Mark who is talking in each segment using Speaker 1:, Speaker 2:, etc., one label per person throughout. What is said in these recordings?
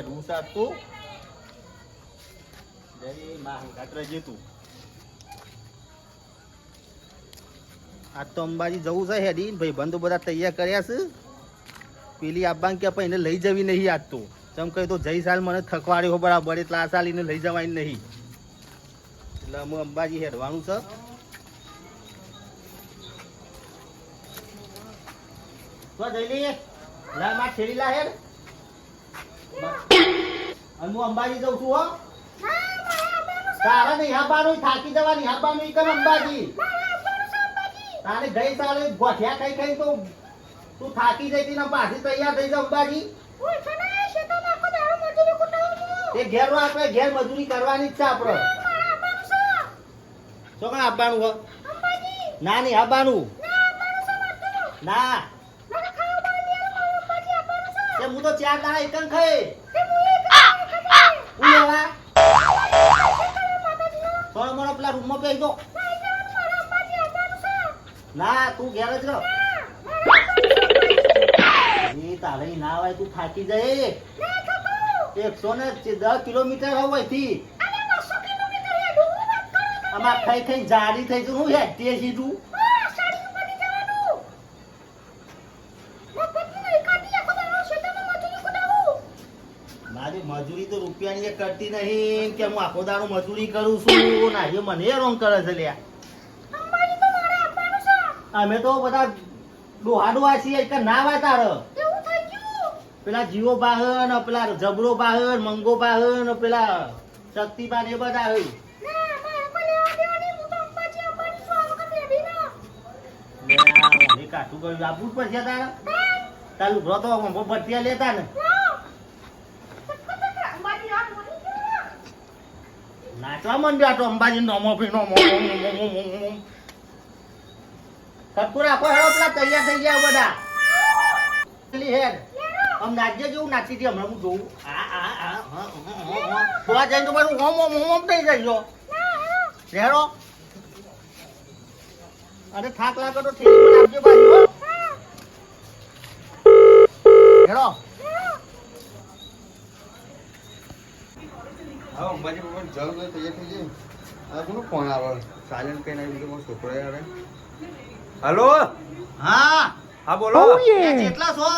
Speaker 1: હેડવું સાચું જય માં ઘાટરે જતું આજ તો અંબાજી જવું છે હેડી ભાઈ બંધુ બધા તૈયાર કર્યા છે પેલી આબાન કે આપણે એને લઈ જવી નહીં આજ તો ચમ કહી તો જઈ સાલ મને થકવાડ્યો બરાબર એટલે આ સાલ એને લઈ જવાય નહીં એટલે અમે અંબાજી હેડવાનું છે તો જઈ લઈએ લા માં છેડી લા હેડ અને હું અંબાજી જઉં છું હો તારા નહીં હાબાનું થાકી જવાની હાબાનું ઈ કર અંબાજી તારે ગઈ સાલે ગોઠિયા ખાઈ ખાઈ તો તું થાકી જઈતી ને પાછી તૈયાર થઈ જા અંબાજી એ ઘેર આપણે ઘેર મજૂરી કરવાની જ છે આપણે શું કાં આપવાનું હો ના નહીં આપવાનું ના હું તો 4 દાડા એકન ખાઈ હું લેવા થોડો મોડો પેલા રૂમમાં પેઈ દો ના તું ઘેર જ રહો તારે ના હોય તું થાકી જાય 110 કિલોમીટર હોય થી આમાં ખાઈ ખાઈ જાડી થઈ તું હું હેઠી સીધું મારી મજૂરી તો રૂપિયાની એ કરતી નહીં કે હું આખો દાડો મજૂરી કરું છું ના એ મને રોંગ કરે છે લ્યા અમે તો બધા ડોહાડુઆ છીએ કે ના હોય તારે પેલા જીવો બાહન પેલા જબરો બાહન મંગો બાહન પેલા શક્તિબાન એ બધા હોય કાઠું ગયું આપવું જ પડશે તારે તારું ઉભરો તો ભઠિયા લેતા ને નાચવા માંડ્યા તો અંબાજી નોમો ભી નોમો કટકુ રાખો હેડો પેલા તૈયાર થઈ ગયા બધા હેડ આમ નાચજે જેવું નાચી હતી હમણાં હું જોઉં તો જઈને તો બધું હોમ હોમ હોમ થઈ જઈજો હેડો અરે થાક લાગે તો ઠેલી આપજો બાજુ હેડો
Speaker 2: હા અંબાજી ભગવાન જલ તૈયાર થઈ જાય આ કોનો ફોન આવે સાયલેન્ટ કઈ નાખી દીધું છોકરો આવે
Speaker 3: હલો
Speaker 1: હા
Speaker 3: હા બોલો
Speaker 1: કેટલા છો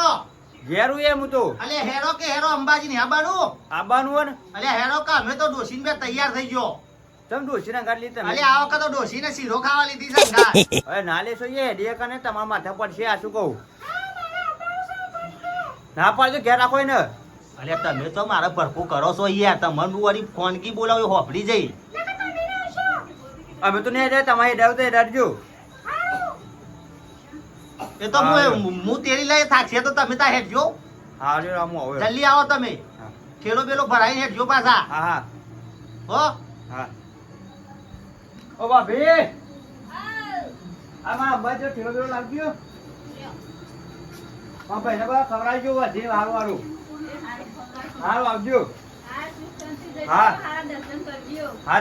Speaker 3: ઘેરું એમ હું તો
Speaker 1: અલે હેડો કે હેડો અંબાજી ની આબાનું
Speaker 3: આબાનું હોય ને
Speaker 1: અલે હેડો કે અમે તો ડોસીન બે તૈયાર થઈ ગયો
Speaker 3: તમે ડોસી ના ગાડી લીધા
Speaker 1: અલે આ વખત તો ડોસીને શીરો ખાવા લીધી છે ગાય
Speaker 3: હવે ના લેશો એ હેડીએ કને તમારા માથા પડશે આ શું કહું ના પાડજો ઘેર રાખો ને
Speaker 1: અલે તમે તો મારે ભરપૂર કરો છો યાર તમને વળી ફોનકી બોલાવ્યો હોપડી જઈ
Speaker 3: અમે તો નહીં જાય તમારે હેડાવ તો હેડાડજો
Speaker 1: એ તો હું તેરી લઈ થાકશે તો તમે તા હેડજો
Speaker 3: હા રે રામુ હવે
Speaker 1: જલ્દી આવો તમે ઠેલો બેલો ભરાઈને હેડજો પાછા
Speaker 3: હા હા
Speaker 1: હો
Speaker 3: હા ઓ ભાભી આ માં અંબાજી ઠેલો બેલો લાગ્યો હા ભાઈ ને બા ખવડાવજો વધી હારું હારું હારું આવજો હા હા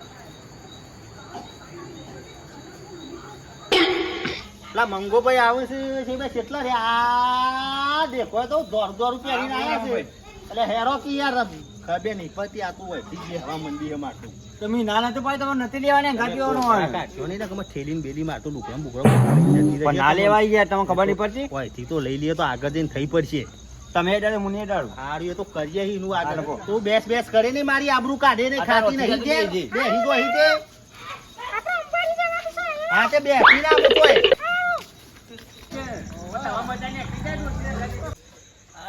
Speaker 1: પેલા મંગોભાઈ આવે છે બે કેટલા છે આ દેખો તો 1.5 રૂપિયા લઈને આવ્યા છે એટલે હેરો કી યાર ખબે નહીં પતી આતું હોય ઠીક છે હવા મંડી હે માટું
Speaker 3: તમે નાના તો ભાઈ તમારે નથી લેવાની ગાડીઓનો હોય
Speaker 1: કાઢ્યો નહીં ને કે થેલીને બેલી માટું ડુકરા બુકરા
Speaker 3: પણ ના લેવાય યાર તમને ખબર નહીં પડતી
Speaker 1: હોય થી તો લઈ લઈએ તો આગળ જઈને થઈ પડશે
Speaker 3: તમે હેડાડે હું નહીં હેડાડું
Speaker 1: હારું એ તો કરીએ હીનું આગળ તું બેસ કરે ને મારી આબરૂ કાઢે ને ખાતી નહીં દે બેહી તો અહીં દે હા તે બેસી ના આવું તોય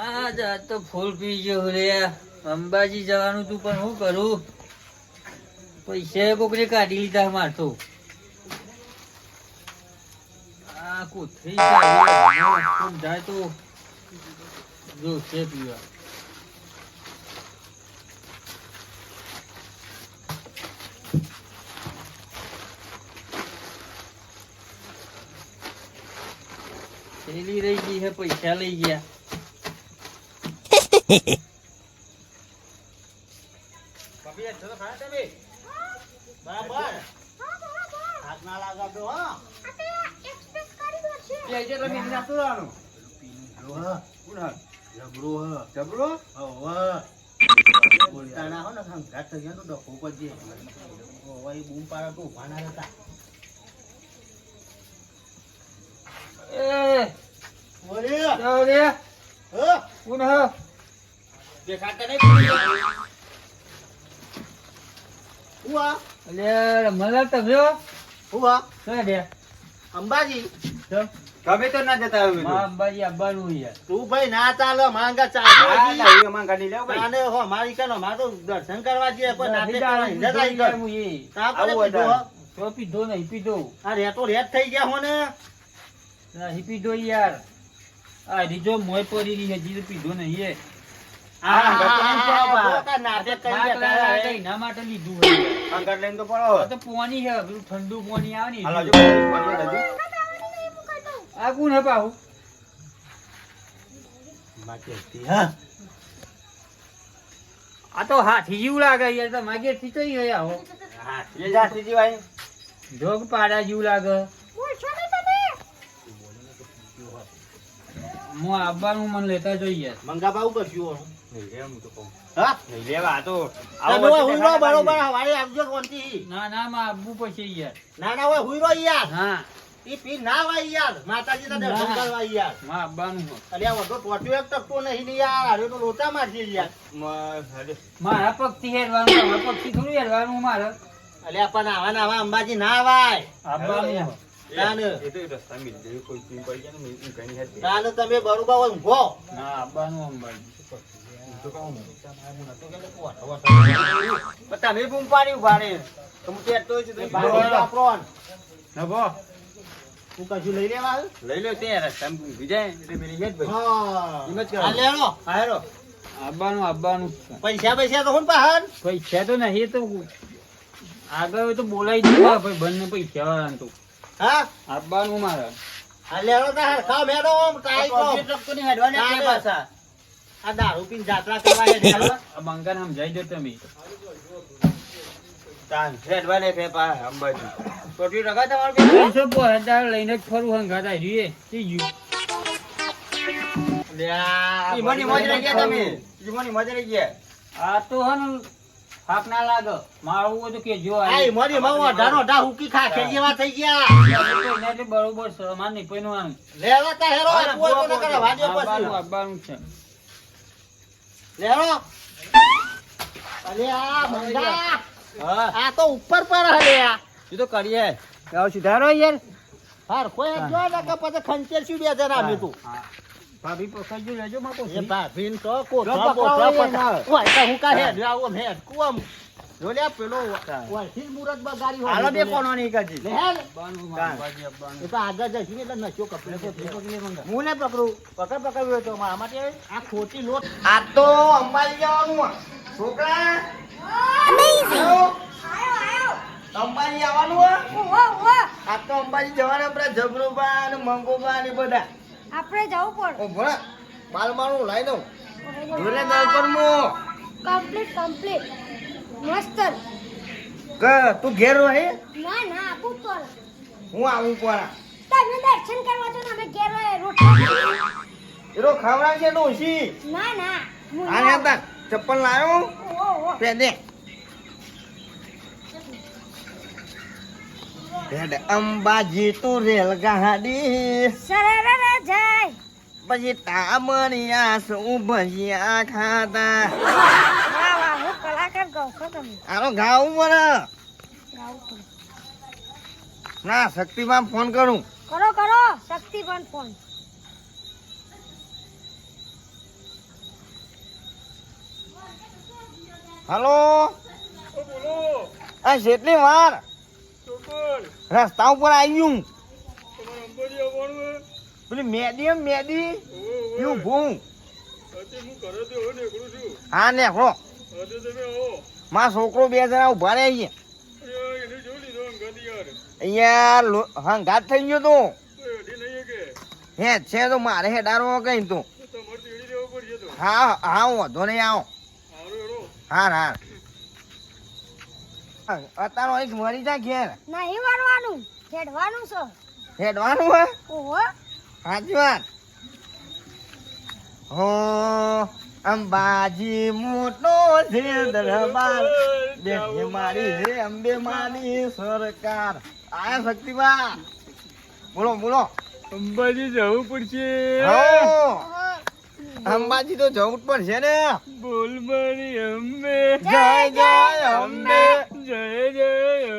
Speaker 4: આ તો ફૂલ પી ગયો રે અંબાજી જવાનું તું પણ શું કરું પૈસા કોકને કાઢી લીધા મારતો આ કોથળી જાય તો જો છે પીવા થેલી રહી ગઈ હે પૈસા લઈ ગયા
Speaker 1: બરાબર હાથ ના લાગાતો હો
Speaker 3: જબરો
Speaker 1: જબરો બોલતા ના હો ને ઘાટ થઈ ગયા તો ડખો પડજે ઓય બૂમ પાડો તો ઉભા ના રહેતા
Speaker 4: એ
Speaker 1: બોલે
Speaker 4: જાઓ રે
Speaker 1: હો
Speaker 4: કોણ હ
Speaker 1: દેખાતા નહીં હુઆ
Speaker 4: અલે મને તમે
Speaker 1: હુઆ
Speaker 4: શું દે
Speaker 1: અંબાજી
Speaker 4: તો
Speaker 3: ગમે તો ના જતા હવે
Speaker 4: માં અંબાજી આવવાનું યાર
Speaker 1: તું ભાઈ ના ચાલો માંગા
Speaker 3: હા
Speaker 1: ચાલ
Speaker 3: ના હું ગાડી લેવ ભાઈ
Speaker 1: આને હો મારી કનો માર તો દર્શન કરવા જઈએ પણ નાટક કરવા
Speaker 4: નથી
Speaker 1: હિંદા થાય કર
Speaker 4: હું એ
Speaker 1: તા
Speaker 3: આવું
Speaker 1: પડે પીધો
Speaker 3: વધારે.
Speaker 4: તો પીધો નહીં પીધો
Speaker 1: આ રેતો રેત થઈ ગયા હો ને
Speaker 4: નહીં પીધો યાર આ રીજો મોય પડી રહી હજી તો પીધો નહીં એ
Speaker 3: હા ગતો
Speaker 1: આ નાટક કરી ગયા તારા
Speaker 4: એના માટે લીધું હોય
Speaker 3: અંકર લઈને તો પડો
Speaker 4: આ તો પોણી છે પેલું ઠંડુ પોણી આવે ને
Speaker 3: હાલો
Speaker 4: એ.
Speaker 3: જો
Speaker 4: આ કોણ હે પાહુ
Speaker 1: બાકી હતી હા
Speaker 4: આ તો હાથી જેવું લાગે યાર તો માગે થી તો ગયા હો
Speaker 3: હા એ જાતી જી ભાઈ
Speaker 4: જોગ પાડા જેવું લાગે હું આવવાનું મન લેતા જોઈએ
Speaker 1: મંગા બાઉ કરશું
Speaker 3: નહીં લે હું તો કહું
Speaker 1: હા
Speaker 3: નહીં લેવા આ તો
Speaker 1: તમે હોય હુઈરો બરોબર હવારે આવજો કોનથી
Speaker 4: ના ના માં આવવું પછી યાર
Speaker 1: ના ના હોય હુઈરો યાર
Speaker 4: હા
Speaker 1: ઈ પી ના હોય યાર માતાજી ના દર્શન
Speaker 4: ના.
Speaker 1: કરવા યાર
Speaker 4: માં આવવાનું હો.
Speaker 1: અરે આ વધો ટોટ્યો એક ટકતો નહીં ને યાર હારે તો લોટા મારજે યાર
Speaker 4: મારા પગથી હેરવાનું મારા પગથી થોડું હેરવાનું મારે
Speaker 1: અલ્યા પણ આવા ને આવા અંબાજી ના આવાય
Speaker 4: આવવાનું હો.
Speaker 1: ના ને
Speaker 3: એ તો રસ્તા મિલ જાય કોઈ પીન પડી જાય ને હું કઈ હેડ
Speaker 1: ના ને તમે બરોબર હોય ઊંઘો
Speaker 4: ના આવવાનું અંબાજી
Speaker 3: તો કહું પણ તમે બૂમ પાડી ઉભા રે તો હું તેડતો જ છું
Speaker 1: બાકી વાપરો ને.
Speaker 3: નભો
Speaker 1: તું કશું લઈ લેવા આવ્યું?
Speaker 3: લઈ લો તે રસ્તા ઊભી જાય એટલે મેરી હેડ ભાઈ
Speaker 1: હા
Speaker 3: હિંમત કરો.
Speaker 1: આ લેણો.
Speaker 3: હારો
Speaker 4: આવવાનું જ છે.
Speaker 1: પૈસા તો હું પહાડ
Speaker 4: પૈસા તો નહીં તો આગળ તો બોલાઈ દીધા ભાઈ બંને પૈસા વાળા તો
Speaker 1: હા
Speaker 4: આવવાનું મારે
Speaker 1: આ લેણો તા હરખાવ મેળો આમ ટ્રાય કરો.
Speaker 3: ટ્રક ની હેડવાની
Speaker 1: ના,
Speaker 3: આપણે
Speaker 1: ના.
Speaker 3: પાછા
Speaker 1: આ દારૂ પીને જાત્રા કરવા હેડ્યા છો.
Speaker 4: આ બંકાને સમજાઈ દો તમે
Speaker 3: તાન હેડવાને ફે પા અંબાજી ટોટી રગા તમાર બે
Speaker 4: પૈસો પોહેદાર લઈને જ ફરું હંગાત આવી રહ્યું થઈ ગયું
Speaker 1: લ્યા,
Speaker 3: ઈમોની મોજ રહી ગયા તમે ઈમોની મોજ રહી ગયા
Speaker 4: આ તો હે ને થાક ના લાગે મારું હોય તો કે જો
Speaker 1: આ ઈમોની માં અઢારનો અઢાર હુકી ખા ખેલ જેવા થઈ ગયા.
Speaker 4: એટલે બરોબર છે માર નહીં પૈનવાનું
Speaker 1: લેવા તા હેરો, આ કોઈ કોઈ ના કરે, વાજો પછી.
Speaker 4: આવવાનું છે
Speaker 1: લેરો. અલ્યા, મંગા.
Speaker 3: હા
Speaker 1: આ તો ઉપર પર હલે આ.
Speaker 3: એ તો કરીએ આવ સુધારો યાર
Speaker 1: હાર કોઈ જો ના કે પછી ખંચેર શું બે જણા અમે તો.
Speaker 4: હા. ભાભી પકડજો લેજો માં
Speaker 1: એ
Speaker 4: કોઈ
Speaker 1: ભાભીન તો કોઠો
Speaker 3: જો
Speaker 1: બોઠો
Speaker 3: પકડાવો
Speaker 1: પકડા.
Speaker 3: એને.
Speaker 1: ઓય તો હું કા હેડ આવો હેડ કુમ. જો લે પેલો ઓયથી જ મુરત બગાડી હોય.
Speaker 3: હાલો બે કોનો નહીં કાજી
Speaker 1: લે હેડ.
Speaker 4: આવવાનું
Speaker 3: કાં.
Speaker 4: મારા ભાજી આવવાનું
Speaker 1: એ તો આગળ જઈશું ને એટલે નશો કપડે તો થઈ પકડી લે મંગા.
Speaker 3: હું ને પકડું પકડ પકડ્યો તો મારા માટે
Speaker 1: આ ખોટી લોટ.
Speaker 3: આ તો અંબાજી જવાનું છોકરા આયો. અંબાજી આવવાનું આ તો અંબાજી જવાના આપડા જબરુબા અને મંગોબા ને બધા
Speaker 5: આપણે જવું પડે
Speaker 3: ઓ ભણા માલ મારું લાઈ દઉં જોલે દર્પણ મો
Speaker 5: કમ્પ્લીટ મસ્ત
Speaker 3: કે તું ઘેર રહે
Speaker 5: ના ના આપું પડે
Speaker 3: હું આવું પણ
Speaker 5: તમે દર્શન કરવા તો અમે ઘેર રોટલા
Speaker 3: એરો ખાવડા છે ડોશી
Speaker 5: ના ના હું
Speaker 3: આ ને તા ચપ્પલ લાયો
Speaker 5: ઓહો
Speaker 3: પેદે પેદે અંબાજી તો રેલગાડી
Speaker 5: સરળ જાય
Speaker 3: પછી તામણિયા શું ભજીયા ખાતા
Speaker 5: વાહ વાહ હું કલાકાર ગાઉં છો તમે
Speaker 3: આનો ગાવું મને
Speaker 5: ગાઉં છું.
Speaker 3: ના શક્તિમાં ફોન કરું
Speaker 5: કરો શક્તિ પણ ફોન
Speaker 3: હલો આ જેટલી વાર રસ્તા ઉપર આવ્યું પેલી મેદી એવું ભૂ હા નેકળો મારો છોકરો બે જણા ઉભા રહે છે અહીંયા હંગાત થઈ ગયો તો હે છે તો મારે હેડારો કઈ તું હા હા વાંધો નહીં આવો હા અત્યારો એક મરી જા ઘેર
Speaker 5: નહીં વાળવાનું ખેડવાનું છે
Speaker 3: હેડવાનું હે
Speaker 5: ઓહો
Speaker 3: સાચી વાત હો અંબાજી મોટો છે દરબાર બેઠી મારી છે અંબે માની સરકાર આયા શક્તિમાં બોલો બોલો
Speaker 6: અંબાજી જવું પડશે
Speaker 3: હો અંબાજી તો જવું જ પડશે ને
Speaker 6: બોલ મારી અંબે
Speaker 3: જય જય અંબે
Speaker 6: જય જય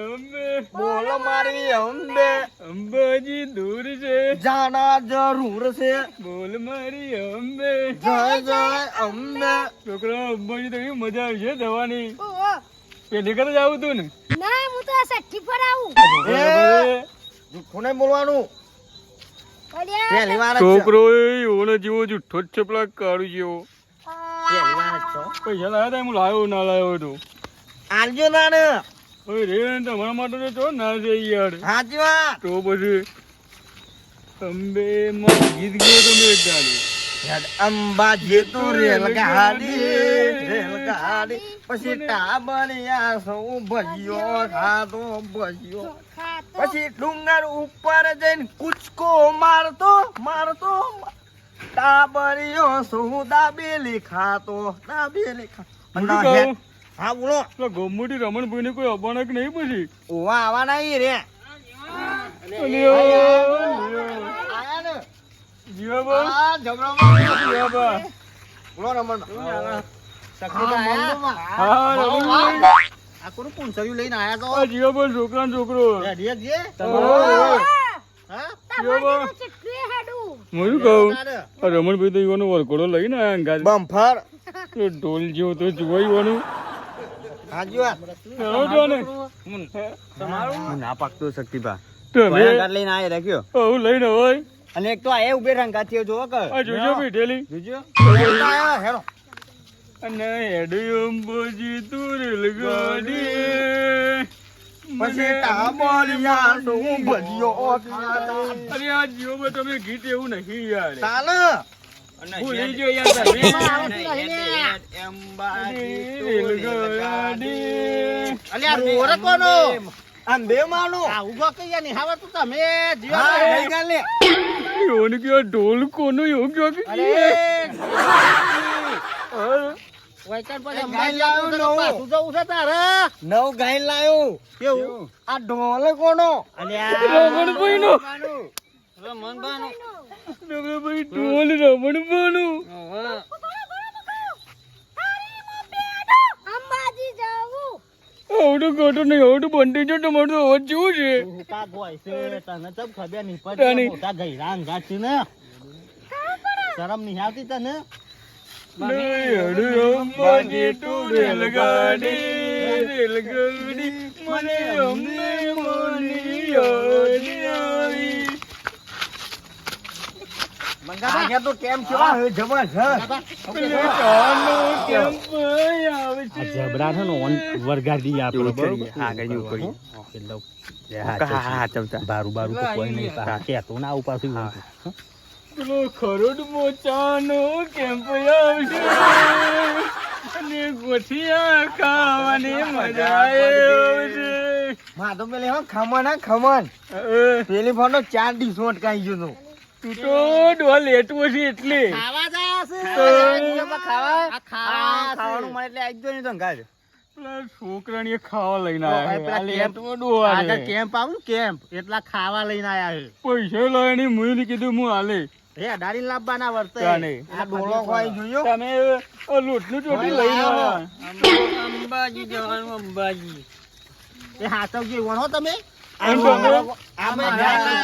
Speaker 6: અંબે
Speaker 3: બોલો મારી અંબે
Speaker 6: અંબાજી દૂર છે
Speaker 3: જાના જરૂર છે
Speaker 6: બોલ મારી અંબે
Speaker 3: જય જય અંબે
Speaker 6: છોકરા અંબાજી તો કેવી મજા આવી છે જવાની
Speaker 5: ઓહો.
Speaker 6: પેલી કરે જ આવું તું ને
Speaker 5: ના હું તો આ સઠ્ઠી પર આવું
Speaker 3: એ જૂઠું નહીં બોલવાનું
Speaker 5: અલ્યા,
Speaker 3: પહેલી વાર જ છે.
Speaker 6: છોકરો એવો જેવો જુઠ્ઠો જ છે પેલા કાળુ જેવો
Speaker 3: પહેલી વાર જ છો.
Speaker 6: પૈસા લાવ્યા તા હું લાવ્યો ના લાવ્યો તો
Speaker 3: આલજો ના ને
Speaker 6: હવે રે તમારા માટે તો ચો ના છે યાર
Speaker 3: સાચી વાત
Speaker 6: તો પછી અંબે માં ગીત ગયો તો મેં એક ગાડી
Speaker 3: અંબાજી તું રેલગાડી પછી ટાબરિયા સૌ ભજીયો ખાતો ભજીયો
Speaker 5: ચોખા તો
Speaker 3: પછી ડુંગર ઉપર જઈને કૂચકો મારતો ટાબરિયો સૌ દાબેલી ખાતો
Speaker 6: હું કહું
Speaker 3: હા બોલો
Speaker 6: પેલા ગોમતી રમણભાઈ ને કોઈ અબાણક નહીં પછી
Speaker 3: ઓવા આવવાના ઈ રે
Speaker 6: અલ્યો,
Speaker 3: આયા ને
Speaker 6: જીવાબા
Speaker 3: આ જબરામાં
Speaker 6: જીવાબા
Speaker 3: બોલો રમણ
Speaker 6: હા રમણભાઈ
Speaker 1: આ કોનું પૂંછડ્યું લઈને આયા તો
Speaker 6: આ જીવાબા છોકરા ને છોકરો
Speaker 1: રેડી જ છે? હા
Speaker 6: જીવાબા
Speaker 5: તમારે કેટલું હેડું
Speaker 6: હું શું કહું આ રમણભાઈ તો ઈવાનો વરઘોડો લઈને આયા અંગાત
Speaker 3: બમ્ફર
Speaker 6: પેલો ઢોલ જેવો તો જોવા ઈવાનું
Speaker 3: હાજી વાત
Speaker 6: ચાલો જો ને
Speaker 2: ના પાકતો શક્તિભા
Speaker 6: તમે
Speaker 2: લઈને આય રાખ્યો
Speaker 6: આવું લઈને હોય
Speaker 2: અને એક તો આ ઉભે રંગાથી જોવો કે
Speaker 6: આ જોજો બેઠેલી
Speaker 2: જોજો
Speaker 3: હેડો
Speaker 6: અને હેડ્યો અંબાજી તું રેલગાડી
Speaker 3: પછી ટાબરિયા સૌ ભજીયો ખાતા
Speaker 6: અરે આ જીવો તમે ગીત એવું નહીં યાર
Speaker 3: ચાલે
Speaker 6: ભૂલી ગયો યાર તમે. રેલગાડી
Speaker 1: અલ્યા રોડ કોનો
Speaker 3: આમ બે માનો
Speaker 1: આ ઉભો કઈ યાર નિહાવર તું તમે
Speaker 3: હા
Speaker 1: જીવા
Speaker 3: ગઈ ગાલે
Speaker 6: એવું કયો ઢોલ કોનો એવું કયો કે
Speaker 1: વૈકણ પર
Speaker 3: ગાય
Speaker 1: અંબાજી
Speaker 3: લાવ્યો
Speaker 1: આવું છે તો
Speaker 3: નવું.
Speaker 1: પાછું જવું છે તારે
Speaker 3: નવ ગાય લાયો
Speaker 1: કેવું
Speaker 3: આ ઢોલ કોનો
Speaker 6: રમણભાઈ નો રમણભાઈ ઢોલ રમણભાઈ
Speaker 5: અંબાજી જવું
Speaker 6: આવડું ગોટો નહીં આવડું બંટી છે તમારું તો અવાજ જેવું છે
Speaker 1: કા ગોય છે તને ચમ ખબર નહીં
Speaker 6: તાની.
Speaker 1: પડતી મોટા ગઈરા અંગાત છે ને શરમ નહીં આવતી તને
Speaker 6: અંબાજી તું રેલગાડી મને અમને મોની યાદ આવી.
Speaker 3: મંગા તો કેમ છો જબરજસ્ત
Speaker 6: પેલે કાનો કેમ આવે છે
Speaker 1: જબરા છે ને ઓન વરગાડી આપણે બરોબર
Speaker 2: હા કઈ ઉપર
Speaker 1: બારું બારું તો કોઈ નહીં કેતો ના આવું પાછું
Speaker 6: પેલો ખરોડ મોચાનો કેમ્પ આવશે અને ગોઠિયા ખાવાની મજા આવશે.
Speaker 3: માં તો પેલી હા ખમણ પેલી ફોન 4 ડીશો અટકાઈ ગયો
Speaker 6: તું તો ડોલ લેટવો છે એટલે
Speaker 1: ખાવા જાય છે
Speaker 3: ખાવાનું મળે એટલે આવી ગયો ને તો ગાય
Speaker 6: પેલા છોકરાને ખાવા લઈને
Speaker 1: પેલા
Speaker 6: આવ્યા
Speaker 1: કેમ્પ-
Speaker 6: લેટવો ડોહારે.
Speaker 1: આગળ કેમ્પ આવું ને કેમ્પ એટલા ખાવા લઈને આયા છે
Speaker 6: પૈસા લાવીને મું કીધું હું હાલે
Speaker 1: હે અડાડી લાવવાના વર્તે
Speaker 6: તાને.
Speaker 3: આ ડોલો ખોઈ જોયો
Speaker 6: તમે આ લોટનું ચોટી લઈને આવ્યા
Speaker 4: અંબાજી જવાનું અંબાજી
Speaker 1: એ હાચવજો વણો તમે
Speaker 6: એમ તમે
Speaker 3: આમે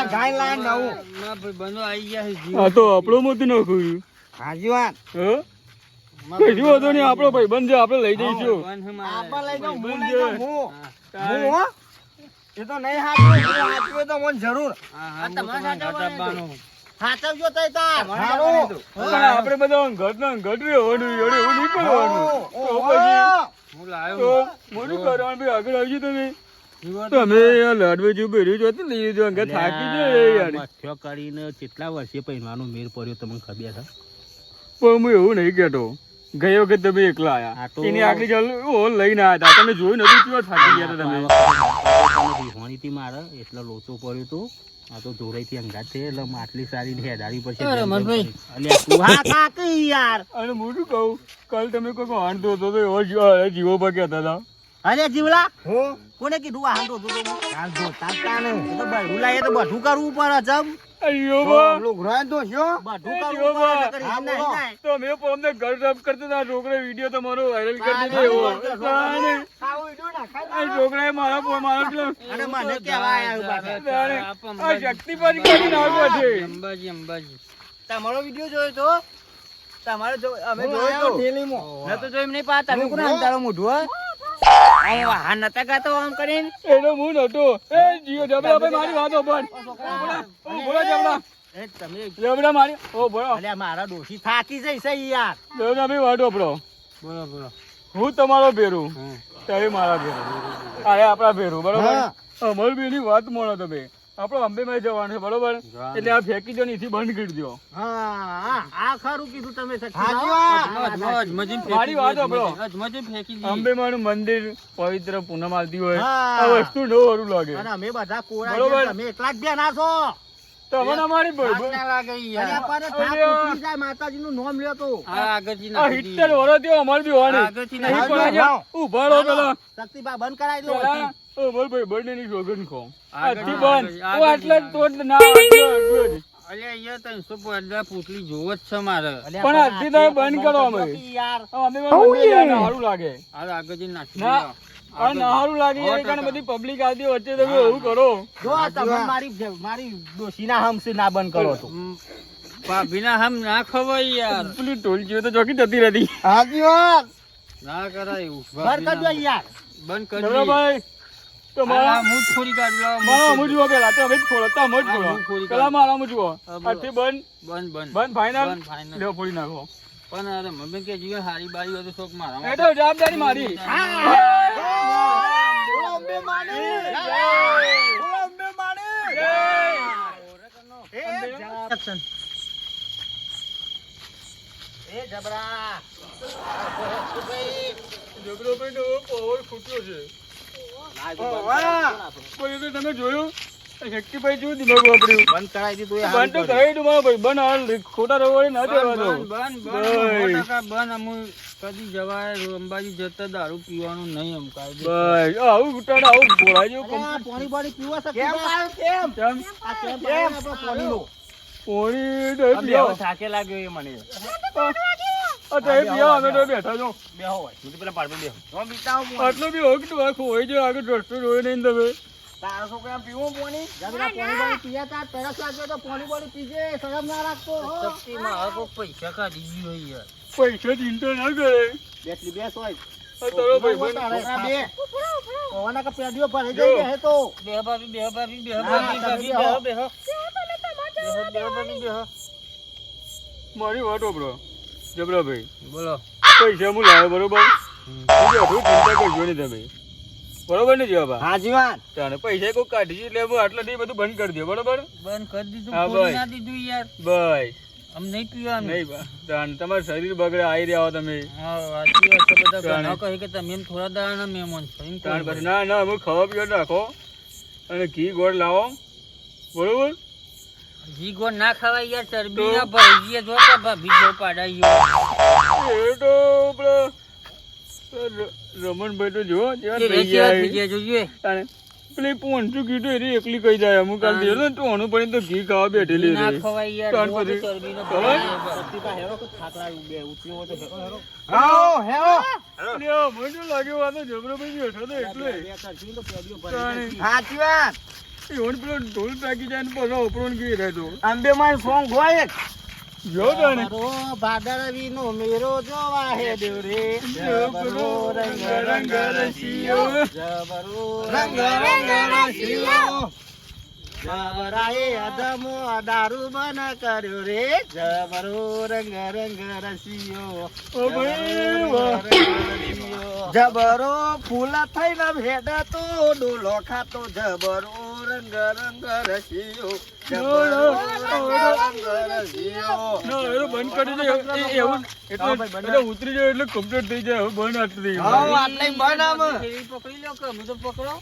Speaker 3: ગાય લાય નવું
Speaker 4: મારા ભાઈબંધો આવી ગયા છે
Speaker 6: આ તો આપણો મોતી નાખ્યું
Speaker 3: હાજી વાત
Speaker 6: હા કશું વાંધો નહીં આપણો ભાઈબંધ છે આપણે લઈ જઈશું
Speaker 3: આપા લઈ જાઉં હું લઈ
Speaker 6: બંધ.
Speaker 3: જાઉં હું હો એ તો નહીં હાચવે તો મને જરૂર
Speaker 1: હાચવજો તઈ તાર
Speaker 3: હારું
Speaker 6: પણ આપણે બધા ઘટ ના ઘટ રહેવાનું યાર એવું નહીં કરવાનું તો પછી તો મોડું કરવાનું ભાઈ આગળ આવી તમે તમે આ લાડવે જેવું પહેર્યું જોતું લઈ લીધું અંગે થાકી જાય યાર
Speaker 1: મથ્યો કરીને કેટલા વર્ષે પહેરવાનો મેર પડ્યો તમને ખબર છે
Speaker 6: પણ હું એવું નહીં કહેતો ગઈ વખત તમે એકલા
Speaker 1: આ
Speaker 6: આયા
Speaker 1: તો-
Speaker 6: એની આગળ ચાલ લઈને આવ્યા હતા તમે જોયું નતું કેવા થાકી ગયા હતા તમે
Speaker 1: વિહોણીથી મારે એટલે લોચો પડ્યો તો આ તો જોરાઈથી અંગાત છે એટલે માટલી સારી ને હેડારી પર છે
Speaker 4: અરે રમણભાઈ.
Speaker 1: અલ્યા તું હા કાકી યાર
Speaker 6: અને હું શું કહું કાલ તમે કોઈ વાહન ધોતો તો એવો જીવો પર કહેતા હતા
Speaker 1: અરે જીવલા
Speaker 3: હું
Speaker 1: કોને કીધું આ હાંડો તો
Speaker 3: કાલ ધોતા કાને
Speaker 1: તો બૈરું લાગે તો બધું કરવું પડે જમ
Speaker 6: અయ్యో બા
Speaker 3: લુગડા ધોશો
Speaker 1: બધું
Speaker 6: એ
Speaker 1: કરવું
Speaker 6: જીવો બા.
Speaker 1: પડે
Speaker 3: હા,
Speaker 1: નહીં
Speaker 3: બોલો.
Speaker 1: નહીં
Speaker 6: તો મેં પોમને ઘર સાફ કરતા હતા છોકરા વિડીયો તમારો વાયરલ કરી દીધો એવો તાણે
Speaker 3: ખાવું ઈડું ના ખાઈ
Speaker 6: આ છોકરાએ મારા મારા
Speaker 1: અને મને કેવા આયા પાછા
Speaker 6: તાણે આ શક્તિપાત કરી નાખો છે
Speaker 4: અંબાજી અંબાજી
Speaker 1: તમારો વિડિયો જોયો તો તમારો જો અમે
Speaker 3: હું
Speaker 1: જોયો
Speaker 3: આયો
Speaker 1: તો
Speaker 3: થેલીમાં.
Speaker 1: ન તો જોઈ નહીં પા તમે કોને અંધારો મોઢું હો હા નતા ગાતો આમ કરીને
Speaker 6: એનો હું નતો એ જીઓ જબરા ભાઈ મારી વાતો બંધ ઓ બોલો જબરા
Speaker 1: એ તમે
Speaker 6: જબરા મારી ઓ બોલો
Speaker 1: અલ્યા મારા ડોશી થાકી જઈ છે યાર
Speaker 6: જબરા ભાઈ વાતો બોલો
Speaker 4: બોલો બોલો
Speaker 6: હું તમારો ભેરું તમે મારા ભેરું અરે આપણા ભેરું બરોબર
Speaker 3: હા.
Speaker 6: અમારી બેની વાત મોડો તમે આપણો અંબેમાં જવાનું છે બરોબર એટલે આ ફેંકી દો ને એથી બંધ કરી દો
Speaker 1: હા આ ખરું કીધું તમે
Speaker 3: હાજી વાત.
Speaker 6: મારી વાત સાંભળો.
Speaker 4: ફેંકી
Speaker 6: અંબેમાનું મંદિર પવિત્ર પૂનમ આવતી હોય
Speaker 1: હા.
Speaker 6: આ વસ્તુ ન સારું લાગે
Speaker 1: અને અમે બધા કોરા
Speaker 6: બરોબર.
Speaker 1: છે, તમે એકલા જ બેના છો
Speaker 6: તમને અમારી
Speaker 1: અલ્યા
Speaker 6: ભાઈ
Speaker 1: પણ થાક ઉતરી જાય માતાજીનું નામ લ્યો તો
Speaker 6: આ 70 વર્ષ થયો અમારે બી હોવાની
Speaker 4: આગળથી
Speaker 6: નહીં
Speaker 3: નાખી
Speaker 6: પણ
Speaker 3: દો.
Speaker 6: આજે ઉભા રહો પેલા
Speaker 1: શક્તિબા બંધ કરાવી દો
Speaker 6: પેલા ઓ બોલ ભાઈ બર્થડે ની સોગન ખો આજથી
Speaker 4: આગળ,
Speaker 6: બંધ
Speaker 4: આગળ,
Speaker 6: ઓ આટલે જ તો જ ના
Speaker 4: પૂતલી જોવો જ છે મારે
Speaker 1: અલ્યા
Speaker 6: પણ આજથી તમે બંધ કરો અમે.
Speaker 1: યાર
Speaker 6: અમે મંદિર જાય સારું લાગે
Speaker 4: આગળ જઈને નાખી
Speaker 6: ના આ ના સારું લાગે એ કારણ બધી પબ્લિક આવતી વચ્ચે તમે એવું કરો
Speaker 1: જો આ તમે મારી ડોશીના હમસે ના બંધ કરો તો
Speaker 4: ભાભીના હમ ના ખવાય યાર
Speaker 6: પેલી ટોલચીઓ તો ચોકી જતી રહેતી
Speaker 3: હાજી વાત.
Speaker 4: ના કરાય એવું
Speaker 1: બંધ કરજો યાર
Speaker 4: બંધ કરી
Speaker 6: જબરાભાઈ તો મારા
Speaker 4: હું જ થોડી કાઢી લાવો
Speaker 6: મારા અમુ જુઓ પેલા તમે જ ખોલો તમે જ
Speaker 4: હા, હું
Speaker 6: ખોલો
Speaker 4: ખોલી
Speaker 6: પેલા મારા અમુ જુઓ
Speaker 4: બોલો.
Speaker 6: આજથી બંધ
Speaker 4: બંધ બંધ
Speaker 6: બંધ ફાઈનલ
Speaker 4: બંધ final.
Speaker 6: લેવો ફોડી નાખો
Speaker 4: પણ અરે મમ્મી કે જીવે હારી બારી હોય તો શોખ મારા
Speaker 6: એ તો જવાબદારી મારી
Speaker 3: બોલો અંબે માની. બોલો અંબે માની.
Speaker 1: એ જબરા
Speaker 6: જબરાભાઈ નો પાવર ખૂટ્યો છે
Speaker 3: વાહ.
Speaker 6: કોઈ વખત તમે જોયું શક્તિભાઈ જેવું દિમાગ વાપર્યું
Speaker 1: બંધ કરાવી દીધું એ
Speaker 6: બંધ તો
Speaker 1: હારું
Speaker 6: કરાવી દઉં મારો ભાઈ બંધ હાલ ખોટા રવાડે ના દેવા દો
Speaker 4: બંધ અમુ કદી જવાય અંબાજી જતા દારૂ પીવાનું નહીં એમ કાયદે
Speaker 6: ભાઈ આવું ઘૂંટાડે આવું ઘોડા જેવું
Speaker 1: કર્યું. આ
Speaker 6: complete.
Speaker 1: પાણી બાણી પીવા શકે
Speaker 3: કેમ આવ્યો કેમ?
Speaker 6: કેમ?
Speaker 1: આ કેમ પાણી આપણો પાણીનો.
Speaker 6: પોણી તો પીવો.
Speaker 1: થાકે લાગ્યો એ મને
Speaker 6: આ તો એ પીવો, અમે તો બેઠા છો
Speaker 1: બેહો હોય હું તો પેલા પાડમાં બેહો
Speaker 3: તો બીતાવ મોં.
Speaker 6: આટલું બી હોગતું આખું હોય છે આગળ રસ્તો જોયો નહીં તમે
Speaker 3: તારો છોકરો એમ પીવું પોણી?
Speaker 1: જબરા પાણી બાણી પીયા તા તરસ લાગ્યો તો પાણી બાણી પીજે શરમ ના રાખતો હો.
Speaker 4: શક્તિમાં હવે કોક પૈસા કાઢી ગયો યાર
Speaker 6: પૈસા ચિંતા ના કરે
Speaker 1: બેટલી બેસ હોય
Speaker 6: આ તારો ભાઈ
Speaker 1: છોકરા
Speaker 6: બંધ
Speaker 1: બે પવાના કા પેડીઓ ભરાઈ જાય હે તો
Speaker 4: બે ભાભી બે ભાભી બે
Speaker 1: ના,
Speaker 4: ભાભી
Speaker 1: તમે
Speaker 4: ભાભી
Speaker 1: બેહો.
Speaker 4: બેહો ભાભી બેહો
Speaker 6: મારી વાત ઓબરો જબરાભાઈ
Speaker 4: બોલો
Speaker 6: પૈસા હું લાવ્યો બરોબર હું બેઠું ચિંતા કરજો નહીં તમે બરોબર ને જવાબ
Speaker 3: હાજી વાત.
Speaker 6: તાને પૈસા કોઈ કાઢી એટલે હું આટલાથી બધું બંધ કરી દો બરોબર
Speaker 4: બંધ કરી દીધું
Speaker 6: હા,
Speaker 4: ખોલી
Speaker 6: ભાઈ.
Speaker 4: ના દીધું યાર
Speaker 6: બસ
Speaker 4: આમ નહીં પીવાનું
Speaker 6: નહીં તાન તમારું શરીર બગડે આવી રહ્યા હો તમે
Speaker 4: હા વાંચી વાત છે બધા
Speaker 6: જાણે.
Speaker 4: ઘણા કહે કે તમે એમ થોડા દાડાના મહેમાન છો એમ
Speaker 6: તાન
Speaker 4: કહે.
Speaker 6: પછી ના ના અમે ખાવા પીવા રાખો અને ઘી ગોળ લાવો બરોબર
Speaker 4: ઘી ગોળ ના ખવાય યાર ચરબી ના ભરી ગયા જો તો ભાભી જો પાડાઈ ગયો
Speaker 6: એ તો પેલા રમણભાઈ તો જો જેવા
Speaker 4: એ
Speaker 6: થઈ
Speaker 4: વેચી
Speaker 6: ગયા
Speaker 4: થઈ ગયા જોજે
Speaker 6: તાણે પેલી પોંચું ઘી તો એરી એકલી કહી જાય અમુક કાલ દેલો ને તો આનું પણ તો ઘી ખાવા બેઠેલી
Speaker 4: ના
Speaker 6: રે
Speaker 4: ખવાય યાર
Speaker 6: તાન
Speaker 4: જો તો
Speaker 6: પછી
Speaker 4: ચરબી નો
Speaker 6: ખવાય?
Speaker 1: શક્તિબા હેરો તો થાક લાગ્યું બે ઉતર્યો હોય તો હેરો હેરો
Speaker 3: હાઓ, હેરો.
Speaker 6: લ્યો, મને તો લાગ્યું આ તો જબરાભાઈ બેઠો તો એટલે
Speaker 1: બે કરશું તો પેડીઓ ભરાઈ જાય.
Speaker 3: હાજી વાત.
Speaker 6: એવોને પેલો ઢોલ તાકી જાય ને પાછો ઉપરોન ઘી રહેતો
Speaker 3: અંબે માની સોંગ હોય એક.
Speaker 6: જો તાણે
Speaker 1: મારો ભાદરવીનો મેરો જોવા હે દેવ રે જબરો રંગ રંગ રસિયો જબરો
Speaker 3: રંગ રંગ રસિયો.
Speaker 1: જબરાએ અદમો દારૂ બન કર્યો રે જબરો રંગ રંગ રસિયો
Speaker 6: ઓ ભાઈ વાહ
Speaker 3: જબરો ફૂલ થઈને ભેડતો ડોલો ખાતો જબરો રંગ રંગ રસિયો. જબરો રંગ રસિયો.
Speaker 6: ના એ બંધ કરી દે એવું એટલે ઉતરી જાય એટલે કમ્પ્લીટ થઈ જાય હવે બંધ આટલી થઈ
Speaker 3: હાઓ,
Speaker 6: ગયું.
Speaker 3: આટલે બનાવ.
Speaker 4: એવી પકડી લો કે હું તો પકડો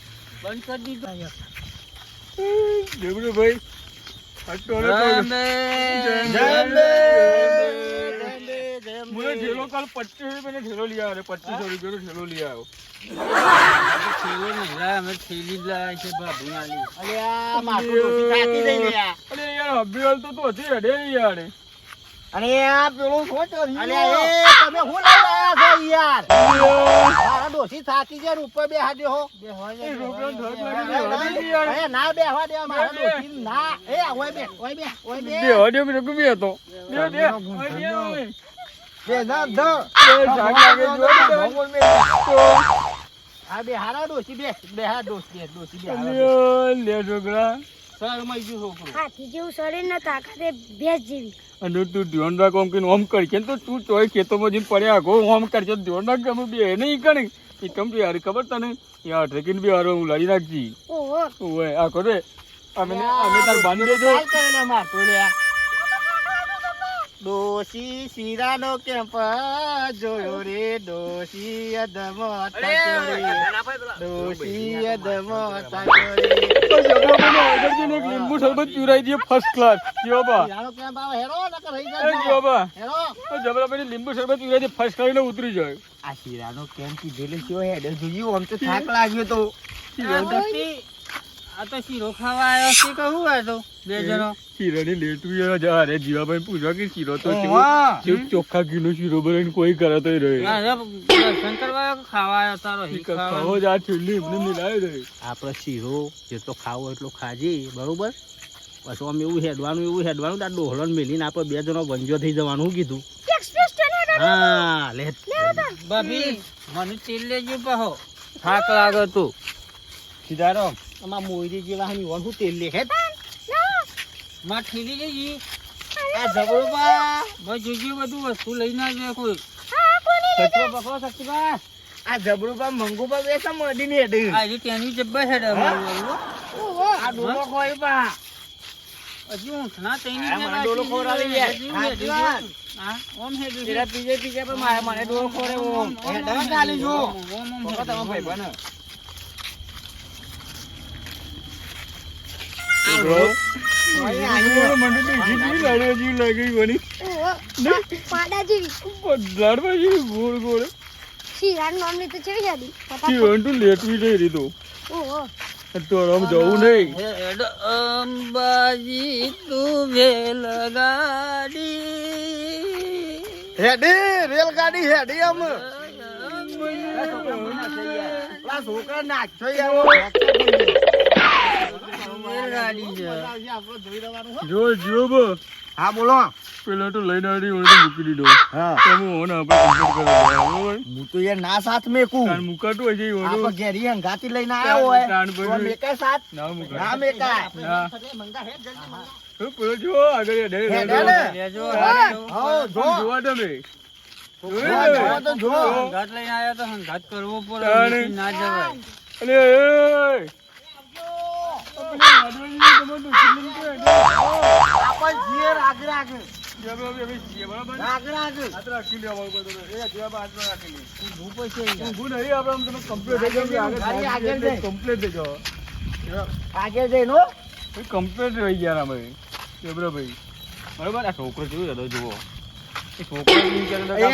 Speaker 4: બંધ કરી દીધું.
Speaker 6: જબરુભાઈ આ તો
Speaker 4: રામે,
Speaker 6: મને ઢેલો કાલ 25 રૂપિયાનો ઢેલો લઈ આવ્યો 2500 રૂપિયાનો ઢેલો લઈ આવ્યો.
Speaker 4: થેલો નહીં લાયા, અમે થેલી જ લાયા છે ભાભી આલી.
Speaker 3: અલ્યા માથું ડોસી થાકી જઈ લ્યા.
Speaker 6: અરે યાર અભિયાલ તો હતી હેડે યાર.
Speaker 3: અને આ પેલું શું કર્યું? અલ્યા એ તમે હું લઈ રહ્યા છો યાર? મારા ડોસી થાકી ગયા ને ઉપર બેહાડ્યો હો.
Speaker 6: એ છોકરાને ધક લાગી યાર.
Speaker 3: એ ના બેહવા દે મારા ડોસી ના. એ ઓય બે ઓય બે ઓય બે.
Speaker 6: બે હડે મેં તો બે હતો.
Speaker 3: બે ના ધ.
Speaker 6: જાગ લાગે જો તો
Speaker 3: આ બે હારા ડોસી બે હા ડોસી બે
Speaker 6: લે છોકરા.
Speaker 3: સર મઈ ગયું છોકરું.
Speaker 5: હાથી જેવું શરીર ને તાકાતે ભેંસ જેવી.
Speaker 6: અને તું ધ્યાન રાખ આમ કે ઓમ કરશે તો તું ચોય ખેતોમાં જઈને પડ્યા ગો ઓમ કરશે ધ્યાન રાખ કે અમે બે નહીં કરી એ કમ યાર ખબર તને યાર ટ્રેકિંગ બી હારો હું લાવી રાખજી.
Speaker 5: ઓહો
Speaker 6: ઓય આ કરે અમે તાર બાંધી દેજો.
Speaker 3: કાલ કરેલો મારતો લ્યા. ડોસી શીરાનો કેમ્પ જોયો રે ડોસી અધમો ડોસી અધમો
Speaker 6: લીંબુ શરબત પીવડાવી દઈએ ફર્સ્ટ ક્લાસ જીઓ બા.
Speaker 3: શીરાનો કેમ્પ આવે હેરો નકર રહી
Speaker 6: એ
Speaker 3: જાય
Speaker 6: જીઓ બા
Speaker 3: હેરો.
Speaker 6: જબરાભાઈ લીંબુ શરબત પીવડાવી દઈએ ફર્સ્ટ ક્લાસ ઉતરી જાય.
Speaker 3: આ શીરાનો કેમ્પ કીધેલું કયો હેડે જોયું આમ તો થાક લાગ્યો તો.
Speaker 4: આ તો શીરો ખાવા આવ્યો છે કે શું આ તો બે જણો?
Speaker 6: શીરાની લેટવી અરે જીવાભાઈ પૂછવા કે શીરો તો
Speaker 3: ઓહા.
Speaker 6: કેવું ચોખ્ખા ઘીનો શીરો બનાવીને કોઈ કરે તો રહે.
Speaker 4: શંકર વાળો ખાવા આવ્યો તારો
Speaker 6: ખાવો જ આ છેલ્લી એમને મિલાય રહે.
Speaker 1: આપણે શીરો જેટલો ખાવો એટલો ખાજે બરોબર. પછી આમ એવું હેડવાનું તાર ડોહળણ મેલીને આપણે બે જણો વંજો થઈ જવાનું શું કીધું?
Speaker 5: એક્સપ્રેસ ટ્રેન
Speaker 1: હા લે
Speaker 4: ભાભી મને તેલ લેજો પાહો થાક લાગે તું.
Speaker 1: સીધારામ આમાં મોયરી જેવા હમી વન હું તેલ લે હેડ.
Speaker 4: માં ઠેલી જઈએ.
Speaker 3: આ જબરોબા
Speaker 4: ભાઈ જોજો બધું વસ્તુ લઈને આવજો કોઈ.
Speaker 3: સચવો પકડો સચવા. આ જબરોબા મંગુબા બેસા મડીને હેડે.
Speaker 4: આજે તેની જબ્બર હેડ અમારું.
Speaker 3: આ ડોલો કોઈ બા.
Speaker 4: હજી ઊંઠના તઈની
Speaker 3: આ મને ડોલો ખવડાવી યાર. સાચી વાત.
Speaker 4: હા ઓમ હેડ
Speaker 3: તેરા પીજે પણ મારે મને ડોલો ખોરે ઓમ. હેડા ચાલી જો. પકડો તમે ભાઈ બને.
Speaker 6: મને તો જીતવી લાડવા જેવી લાગી બની.
Speaker 5: ઓહો પાડા જેવી.
Speaker 6: લાડવા જેવી ગોળ ગોળ.
Speaker 5: શીરાનું નામ લીધું છે જાદી.
Speaker 6: જીવન તું લેટવી જઈ રહી તો
Speaker 5: ઓહો
Speaker 6: તો આમ જવું નહીં.
Speaker 4: હેડ અંબાજી તું વેલ ગાડી
Speaker 3: હેડી રેલગાડી હેડી આમ. પેલા છોકરા નાખશો યાર.
Speaker 4: રેલગાડી છે.
Speaker 6: જો જો બા
Speaker 3: હા બોલો.
Speaker 6: પેલા તો લઈને આવી ઓને તો મૂકી દીધો.
Speaker 3: હા
Speaker 6: તમે ઓને આપણે કમ્પ્લીટ કરો બરાબર.
Speaker 3: હું તો યાર ના સાથ મેકું.
Speaker 6: તાર મુકાતું હશે ઓનો.
Speaker 3: આપણે ઘેરી હંગાતી લઈને આવ્યો હોય
Speaker 6: તાણ
Speaker 3: તો
Speaker 6: બધું.
Speaker 3: મેકાય સાથ
Speaker 6: ના મુકાય.
Speaker 3: ના મેકાય.
Speaker 6: ના. પેલો જો આગળ હેડે
Speaker 3: હેડે
Speaker 6: હેડે.
Speaker 3: ને.
Speaker 4: લેજો
Speaker 3: હો જો
Speaker 6: જોવા તમે
Speaker 3: જોવા તો જો.
Speaker 4: હંગાત લઈને આવ્યો તો હંગાત કરવો પડે.
Speaker 6: તાણે.
Speaker 4: એનાથી ના જવાય.
Speaker 6: અલે એ
Speaker 3: આપણ જીએ રાગ રાગ રાગ રાગ. આગળ જઈને
Speaker 6: કમ્પ્લીટ રહી ગયા અમે ભાઈ બરોબર. આ છોકરો કેવું હતો જુઓ. એ છોકરો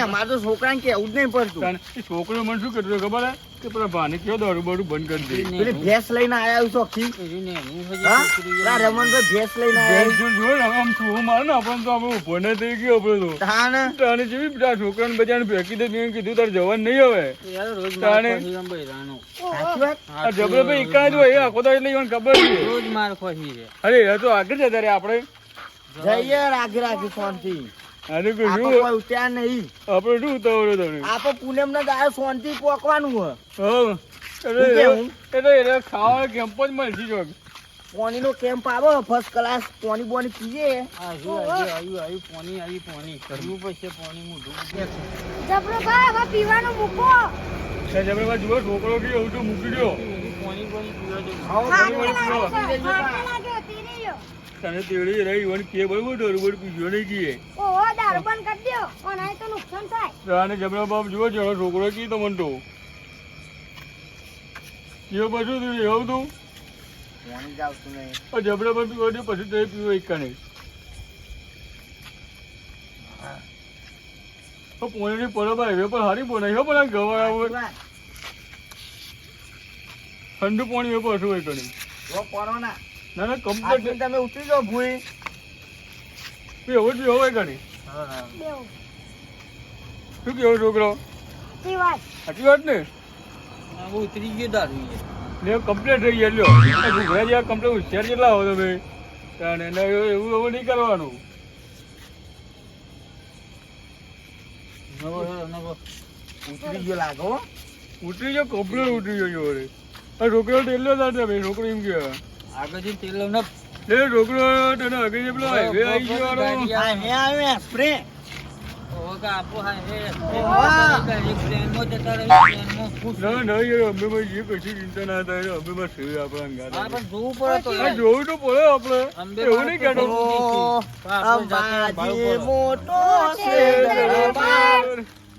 Speaker 3: અમારે તો છોકરાને કેવું જ નહીં પડતું.
Speaker 6: એ છોકરો મને શું કરતો ખબર હે કે પેલા ભાને કયો દારૂ બારૂ બંધ કરી દે.
Speaker 3: પેલી ભેંસ લઈને આયા ચોખ્ખી.
Speaker 4: એનું ને એનું હજી
Speaker 3: હા
Speaker 4: છોકરી
Speaker 3: પેલા રમણભાઈ ભેંસ લઈને આયા.
Speaker 6: જો જો ને આમ છું મારે ને આપણને તો આપણે ઉભો ન થઈ ગયો આપણે તો.
Speaker 3: તાને
Speaker 6: તાને જેવી બધા છોકરાને બધાને ફેંકી દે મેં કીધું તારે જવાનું નહીં હવે.
Speaker 4: યાર રોજ
Speaker 6: તાણે.
Speaker 4: માર ખોહી એમ બૈરાનો.
Speaker 3: સાચી વાત.
Speaker 6: આ જબરાભાઈ એકાદ હોય એ આખો દાડો એટલે ઈવન ખબર છે.
Speaker 4: રોજ માર ખોહી છે.
Speaker 6: અરે એ તો આગળ જતા રે આપણે.
Speaker 3: જઈએ રાગ રાગ શાંતિ.
Speaker 6: આને કોઈ
Speaker 3: આપણે
Speaker 6: શું
Speaker 3: કોઈ ઉઠ્યા નહીં.
Speaker 6: આપણે શું ઉતાવળે તને.
Speaker 3: આપણે પૂનમ ના દાડે શાંતિ પોકવાનું હોય.
Speaker 6: હા
Speaker 3: શું કેવું?
Speaker 6: એટલે ખાવા કેમ્પ જ મળશે જો.
Speaker 3: પાણીનો કેમ્પ આવે ફર્સ્ટ ક્લાસ. પાણી બોની પીએ.
Speaker 4: આવ્યું પોની કરવું પડશે પોની મોઢું.
Speaker 5: જબરો બા હવે પીવાનું મૂકો.
Speaker 6: જબરાભાઈ જુઓ છોકરો કે એવું તો મૂકી દો.
Speaker 4: પોની પીવા દે.
Speaker 5: હાથે લાગ્યો તેરી લ્યો.
Speaker 6: તને તેડી રહી ઈવન કે બરોબર દોરબર પીજો નહીં કીએ.
Speaker 5: ઓહો દારૂ બંધ કરી દ્યો. અને આ તો નુકસાન થાય.
Speaker 6: આને જબરા બાપ જુઓ જણો છોકરો કી તમને તો એવું બધું તું એવું તું
Speaker 3: પાણી જ આવતું નહીં.
Speaker 6: જબરા બધું કાઢ્યું પછી તે પીવો એક કાને પોણી પડો હાઈવે પર હારી પોનાઈ હો પણ ગવા આવો ઠંડુ પાણી એવું પાછું હોય કણી
Speaker 3: જો પડો ના.
Speaker 6: ના ના
Speaker 3: આજથી
Speaker 6: કમ્પ્લીટ
Speaker 3: તમે ઉતરી જાઓ ભૂઈ.
Speaker 6: એવું જ હોય કણી
Speaker 5: બેવ.
Speaker 6: શું કેવો છોકરો
Speaker 5: ઈ વાત.
Speaker 6: સાચી વાત ને
Speaker 4: આ ઉતરી ગયો દારૂ એ.
Speaker 6: ને કમ્પ્લીટ થઈ ગયા લ્યો ઘરે જ્યાં કમ્પ્લીટ હોશિયાર કેટલા હો તમે કારણ એને એવું એવું નહીં કરવાનું
Speaker 3: ઉતરી ગયો લાગો.
Speaker 6: ઉતરી ગયો કમ્પ્લીટ ઉતરી ગયો અરે આ છોકરો ટેલ્યો હતા તમે છોકરો એમ કે
Speaker 4: આગળથી તેલ ન
Speaker 6: એ છોકરો તને આગળ પેલો હાઈવે આવી ગયો વાળો
Speaker 3: હા હે આવ્યો સ્પ્રે.
Speaker 4: આપો હાઈવે
Speaker 3: વાહ.
Speaker 4: પ્લેનમાં જતા રહી પ્લેનમાં.
Speaker 6: ના ના યાર અમે માં જે કશી ચિંતા ના થાય અમે માં સેવ આપણા
Speaker 4: હા
Speaker 6: અંગારા
Speaker 4: પણ જોવું પડે તો
Speaker 6: આ જોવું તો પડે આપણે
Speaker 4: અંબે
Speaker 6: એવું નહીં કહેતો
Speaker 3: અંબાજી મોટો છે દરબાર.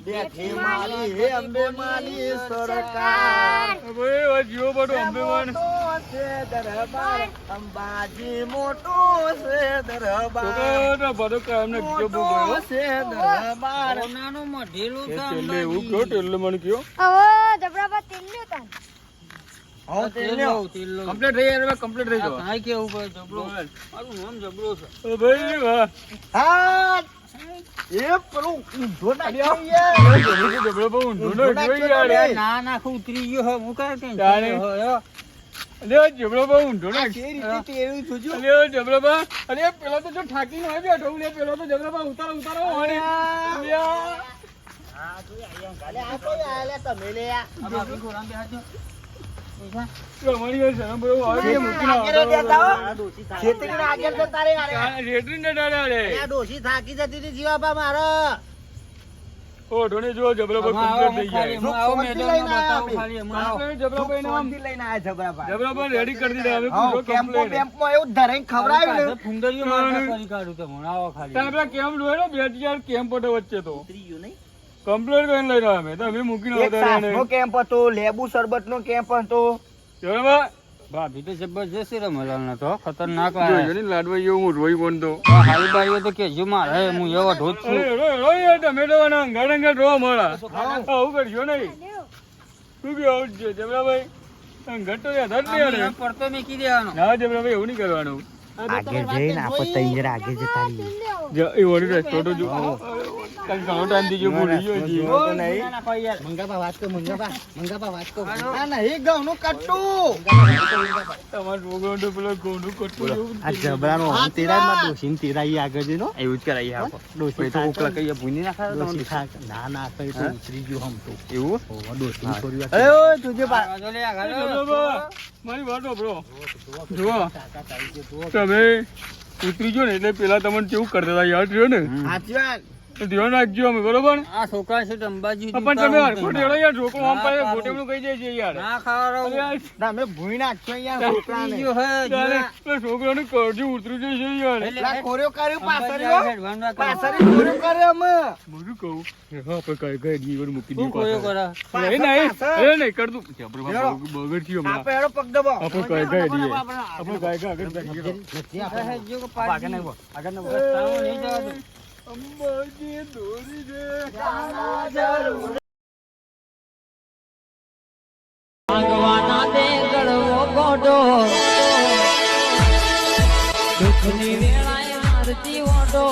Speaker 3: બેઠી મારી હે અંબે મારી સરકાર.
Speaker 6: હવે આ જીવો પાટો અંબેવાન
Speaker 3: મોટો છે દરબાર. અંબાજી મોટો છે દરબાર.
Speaker 6: છોકરા પાટો કાયમ ને કીધો બહુ ગયો
Speaker 3: મોટો છે દરબાર.
Speaker 4: નાનું મઢેલું છે
Speaker 6: ટેલ્લે એવું કયો ટેલ્લે મને કયો
Speaker 5: હવે જબરાબા તેલ લ્યો તાન.
Speaker 3: હા તેલ્યો.
Speaker 4: તેલ
Speaker 6: કમ્પ્લીટ થઈ યાર કમ્પ્લીટ થઈ ગયો
Speaker 4: કાંઈ કેવું પડે જબરો મારું નામ જબરો છે
Speaker 6: ભાઈ વાહ
Speaker 3: હા એ પેલું ઊંધો નાખ્યો યાર.
Speaker 6: જબરો બહુ ઊંધો ન જોઈ યાર
Speaker 4: ના નાખું ઉતરી ગયો હે હું કાંઈ કઈ
Speaker 6: તારે. અરે જબરો બહુ ઊંધો
Speaker 3: આ
Speaker 6: નાખ
Speaker 3: જે રીતે તેડ્યું જોજો.
Speaker 6: અરે જબરાબા અરે પેલો તો જો ઠાકી નો બેઠો લે પેલો તો જબરાબા ઉતારો હોને
Speaker 3: હા જોઈ આયા કાલે આ તો આલે તમે લે આ.
Speaker 4: બાપી ગોરામ બે હાથ
Speaker 6: અમારી ઘરે શરમ બહુ આવે
Speaker 3: એ
Speaker 6: મૂકીને
Speaker 3: આગળ બેઠા હો.
Speaker 1: આ ડોશી થાકી
Speaker 3: ખેતરીને આગળ જતા રે યાર.
Speaker 6: આ રેટરી ને ડાળે રે
Speaker 1: આ ડોશી થાકી જતી હતી જીવાબા મારો
Speaker 6: ઓ ઢોને જો જબરાબા કમ્પ્લીટ થઈ જાય
Speaker 3: હું
Speaker 4: આવો
Speaker 3: ફોનથી
Speaker 4: મેદાનમાં
Speaker 3: લઈને
Speaker 4: બતાવું
Speaker 3: આયા
Speaker 4: ખાલી
Speaker 3: અમે.
Speaker 6: જબરાબા એને આમ
Speaker 3: ફોનથી લઈને આયા જબરાબા.
Speaker 6: જબરાબા રેડી કરી દીધા હવે
Speaker 3: હા,
Speaker 6: પૂરો
Speaker 3: કેમ્પો
Speaker 6: કમ્પ્લીટ
Speaker 3: બેમ્પમાં એવું ધરાઈને ખવડાવ્યું ને.
Speaker 4: ફુંદરીઓ માથે કરી કાઢું તો આવો ખાલી
Speaker 6: ત્યાં પેલા કેમ્પ જોયો બે હજાર કેમ્પ હતો વચ્ચે તો
Speaker 1: ઉતરી ગયું નહીં
Speaker 6: કમ્પ્લીટ કરીને લઈને આવ્યા અમે તમે મૂકીને
Speaker 3: એક
Speaker 6: આવતા
Speaker 3: સાસનો
Speaker 6: રહ્યા
Speaker 3: કેમ્પ હતો, લેબુ શરબતનો કેમ્પ હતો.
Speaker 6: જબરાબા
Speaker 4: ભાભી તો જબરજસ્ત રમલાલ તો ખતરનાક
Speaker 6: જોયો ને લાડવા જેવું હું રોઈ કોણ તો
Speaker 4: હારી બાઈઓ તો કેજો મારે હું એવો ઢોધ છું
Speaker 6: યાર તમે તો અંગાડ રોવા મળા આવું કરશો નહીં શું કેવું છે જબરાભાઈ અંગાડ તો યાદ જ નહીં આવે.
Speaker 4: પડતો મેકી દેવાનો
Speaker 6: ના જબરાભાઈ એવું નહીં કરવાનું
Speaker 3: આગળ જઈને આપણે તૈયાર આગળ જતા રહીએ.
Speaker 6: એ વળી રસ્તો તો જો કાલ ઘણો ટાઈમ થઈ ગયો ભૂલી ગયો જી
Speaker 3: તો નહીં.
Speaker 1: મંગાપા વાત કર મંગાપા વાત કર
Speaker 3: આ નહીં ઘઉંનું કટ્ટું.
Speaker 6: તમારો છોકરો તો પેલો ઘઉંનું કટકું જેવું
Speaker 1: આ જબરાનો હું તેરા માં ડોશીને તેરાઈ આગળ જઈને
Speaker 6: એવું જ કરાઈએ આપણે
Speaker 1: ડોશી
Speaker 6: તો ઓકલા કહીએ ભૂની
Speaker 1: ડોશી થાક ના ના કઈ તો ઉતરી ગયું હમ તો
Speaker 6: એવું
Speaker 1: ઓ ડોશી થોડી વાર
Speaker 3: અરે ઓય તુજે પા.
Speaker 4: આગળ લે, આગળ લે.
Speaker 6: જબરાબા, મારી વાત સાંભળો જુઓ તમે ઉતરી ગયો ને એટલે પેલા તમને કેવું કરતા હતા યાદ રહ્યો ને
Speaker 3: સાચી વાત.
Speaker 6: તો ધ્યાન રાખજો અમે બરોબર
Speaker 4: આ છોકરા છે તે અંબાજી
Speaker 6: પણ તમે હરખો ટેડો યાર છોકરો આમ પાસે ગોટેમનું કહી જાય છે યાર
Speaker 4: ના ખાવા
Speaker 6: અરે યાર,
Speaker 3: તમે ભૂઈ નાખશો યાર છોકરાને.
Speaker 6: તારે પેલા છોકરાનું કરજુ ઉતરી જાય છે યાર
Speaker 3: પેલા કોર્યો કર્યો પાછળનો. પાછળ કોર્યો કર્યો અમે.
Speaker 6: બધું કહું હા આપણે કઈ કઈ દીવર મૂકી
Speaker 4: શું કોયો
Speaker 6: દઈએ
Speaker 4: કરે
Speaker 6: નહીં નહીં કર દઉં બગડ થયો હમણાં
Speaker 3: આપણે એનો પગ દબાવો.
Speaker 6: આપણે કઈ કઈ દઈએ આપણે કઈ કઈ આગળ બેસી ગયો.
Speaker 4: હે, જો કે પાડી
Speaker 6: આગળ
Speaker 4: બતાવો નહીં જવા દો.
Speaker 6: અંબાજી દોરી દે
Speaker 7: ભાગવાના દે ગળવો ગોડો દુઃખની વેળાએ મારતી ઓડો